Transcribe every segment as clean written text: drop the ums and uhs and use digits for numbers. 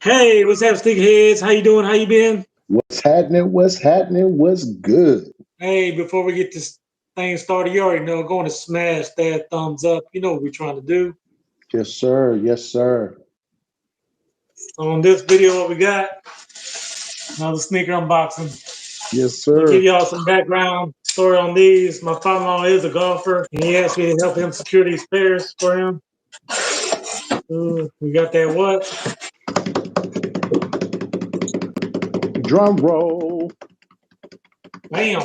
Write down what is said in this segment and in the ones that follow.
Hey, what's up, stickheads? How you doing? How you been? What's happening? What's happening? What's good? Hey, before we get this thing started, you already know, going to smash that thumbs up. You know what we're trying to do. Yes, sir. Yes, sir. On this video, what we got, another sneaker unboxing. Yes, I'm gonna give sir. y'all some background story on these. My father-in-law is a golfer, and he asked me to help him secure these pairs for him. We got that what? Drum roll. Bam!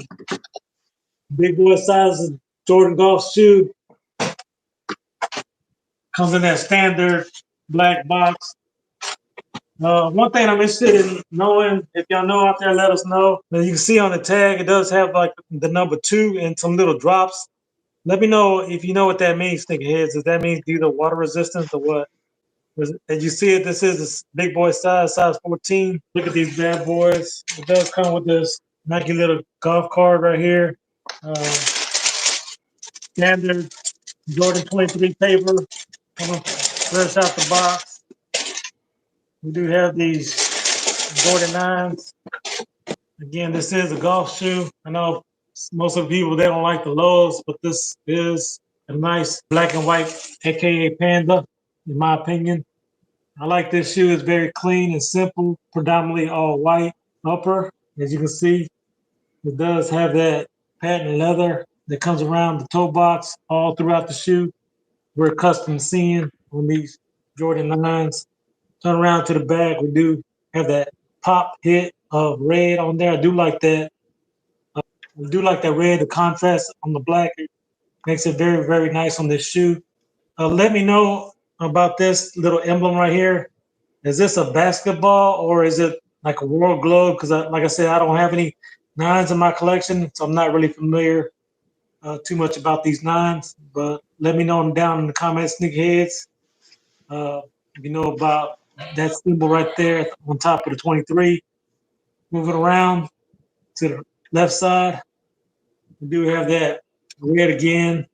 Big boy size Jordan golf shoe. Comes in that standard black box. One thing I'm interested in knowing, if y'all know out there, let us know. Now you can see on the tag, it does have like the number 2 and some little drops. Let me know if you know what that means, stickerheads. Does that mean either water resistance or what? As you see it, this is a big boy size 14. Look at these bad boys. It does come with this Nike little golf card right here. Standard Jordan 23 paper. Fresh out the box. We do have these Jordan 9s. Again, this is a golf shoe. I know most of the people, they don't like the lows, but this is a nice black and white, aka Panda, in my opinion. I like this shoe. It's very clean and simple, predominantly all white upper. As you can see, it does have that patent leather that comes around the toe box all throughout the shoe. We're custom seeing on these Jordan 9s. Turn around to the back, we do have that pop hit of red on there. I do like that. I do like that red, the contrast on the black. It makes it very, very nice on this shoe. Let me know about this little emblem right here. Is this a basketball or is it like a world globe? Because, like I said, I don't have any nines in my collection, so I'm not really familiar too much about these nines. But let me know down in the comments, sneakerheads. If you know about that symbol right there on top of the 23. Moving around to the left side, we do have that red again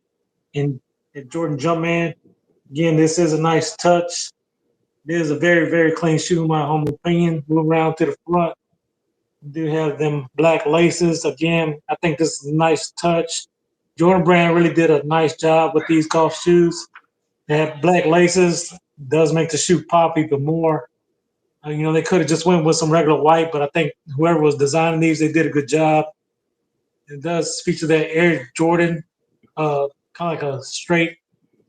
in Jordan Jumpman. Again, this is a nice touch. It is a very, very clean shoe, in my humble opinion. Move around to the front. We do have them black laces. Again, I think this is a nice touch. Jordan Brand really did a nice job with these golf shoes. They have black laces. Does make the shoe pop even more. They could have just went with some regular white, but I think whoever was designing these, they did a good job. It does feature that Air Jordan, kind of like a straight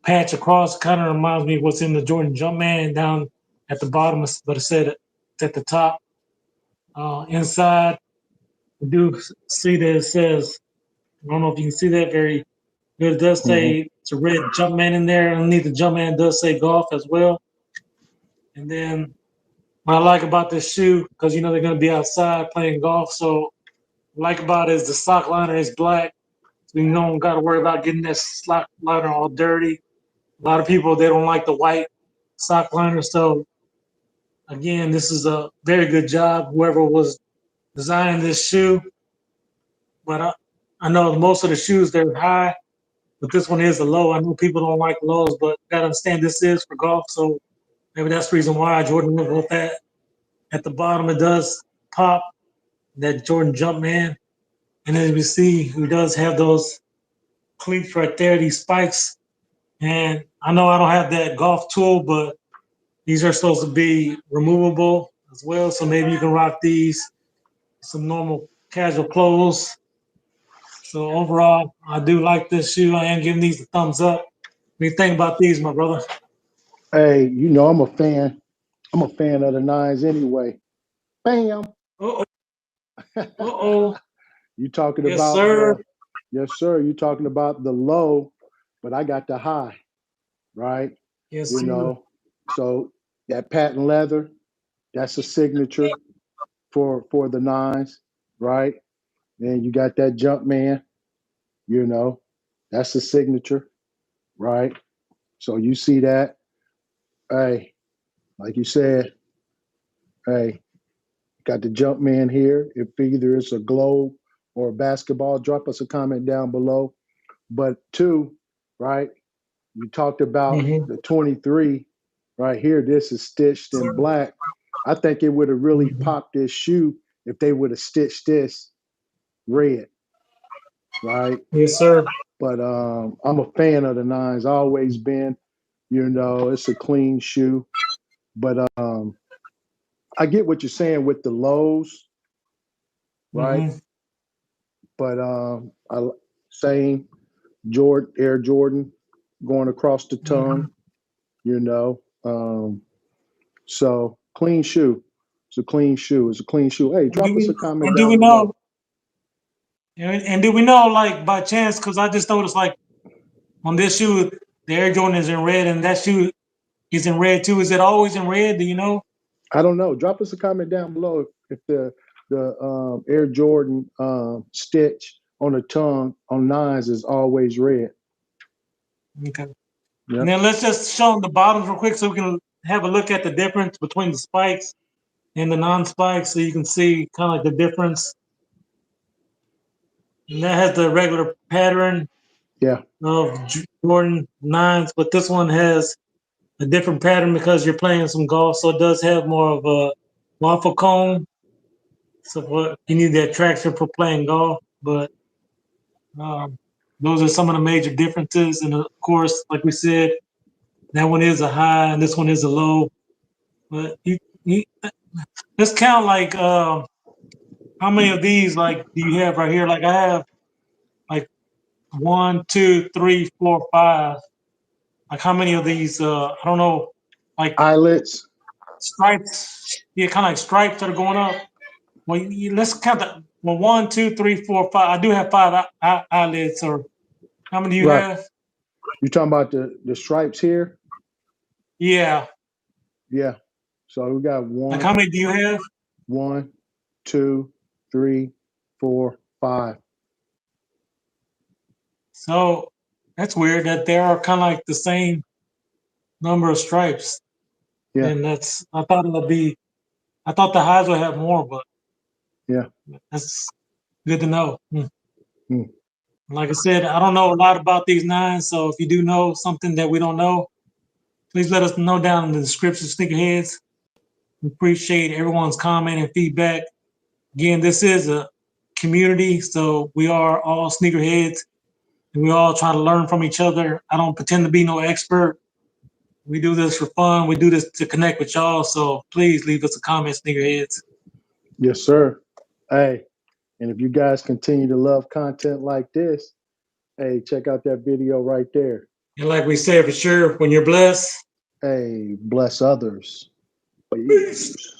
patch across. Kind of reminds me of what's in the Jordan Jumpman down at the bottom, but it said it's at the top. Inside, we do see that it says, I don't know if you can see that very good. It does Hmm. say it's a red Jumpman in there. Underneath the Jumpman, it does say golf as well. And then what I like about this shoe, because they're going to be outside playing golf, so what I like about it is the sock liner is black, so you don't got to worry about getting that sock liner all dirty. A lot of people, they don't like the white sock liner, so again, this is a very good job, whoever was designing this shoe. But I know most of the shoes, they're high, but this one is a low. I know people don't like lows, but you got to understand this is for golf, so maybe that's the reason why Jordan went with that. At the bottom, it does pop that Jordan Jumpman. And as we see, he does have those cleats right there, these spikes. And I know I don't have that golf tool, but these are supposed to be removable as well. So maybe you can rock these, some normal casual clothes. So overall, I do like this shoe. I am giving these a thumbs up. What do you think about these, my brother? Hey, I'm a fan. I'm a fan of the nines anyway. Bam. Uh-oh. Uh-oh. You talking Yes, about sir. yes, sir. You talking about the low, but I got the high, right? Yes, You sir. know, so that patent leather, that's a signature for the nines, right? And you got that jump man, you know, that's a signature, right? So you see that, hey, like you said, hey, got the jump man here. If either it's a globe or a basketball, drop us a comment down below. But two, right? You talked about Mm-hmm. the 23 right here. This is stitched in black. I think it would have really Mhm. popped this shoe if they would have stitched this red, right? Yes, sir. But I'm a fan of the nines. Always been. You know, it's a clean shoe. But I get what you're saying with the lows, right? Hmm. But same Jordan Air Jordan going across the tongue. Hmm. You know, so clean shoe. It's a clean shoe. It's a clean shoe. Hey, And do drop us a we comment and do down we below. know and do we know like by chance? Because I just noticed like on this shoe, the Air Jordan is in red, and that shoe is in red too. Is it always in red? Do you know? I don't know. Drop us a comment down below if the Air Jordan stitch on the tongue on nines is always red. Okay. And Yep. then let's just show them the bottoms real quick so we can have a look at the difference between the spikes and the non-spikes, so you can see kind of like the difference. And that has the regular pattern Yeah. of Jordan nines, but this one has a different pattern because you're playing some golf, so it does have more of a waffle cone. So what you need that traction for playing golf, but um, those are some of the major differences. And of course, like we said, that one is a high and this one is a low. But you let's count like how many of these like do you have right here? Like I have like 1, 2, 3, 4, 5. Like how many of these? I don't know. Like Eyelets. stripes. Yeah, kind of like stripes that are going up. Well, let's count that. Well, 1, 2, 3, 4, 5. I do have 5 eyelids. Or how many do you Right. have? You talking about the stripes here? Yeah. Yeah. So we got Like how one, many do you have? one, two, three, four, five. So that's weird that they are kind of like the same number of stripes. Yeah. And that's I thought it would be. I thought the highs would have more, but Yeah. that's good to know. Hmm. Like I said, I don't know a lot about these nines, so if you do know something that we don't know, please let us know down in the description, sneakerheads. We appreciate everyone's comment and feedback. Again, this is a community, so we are all sneakerheads, and we all try to learn from each other. I don't pretend to be no expert. We do this for fun. We do this to connect with y'all. So please leave us a comment, sneakerheads. Yes, sir. Hey, and if you guys continue to love content like this, hey, check out that video right there. And like we said, for sure, when you're blessed, Hey, bless others. peace. Peace.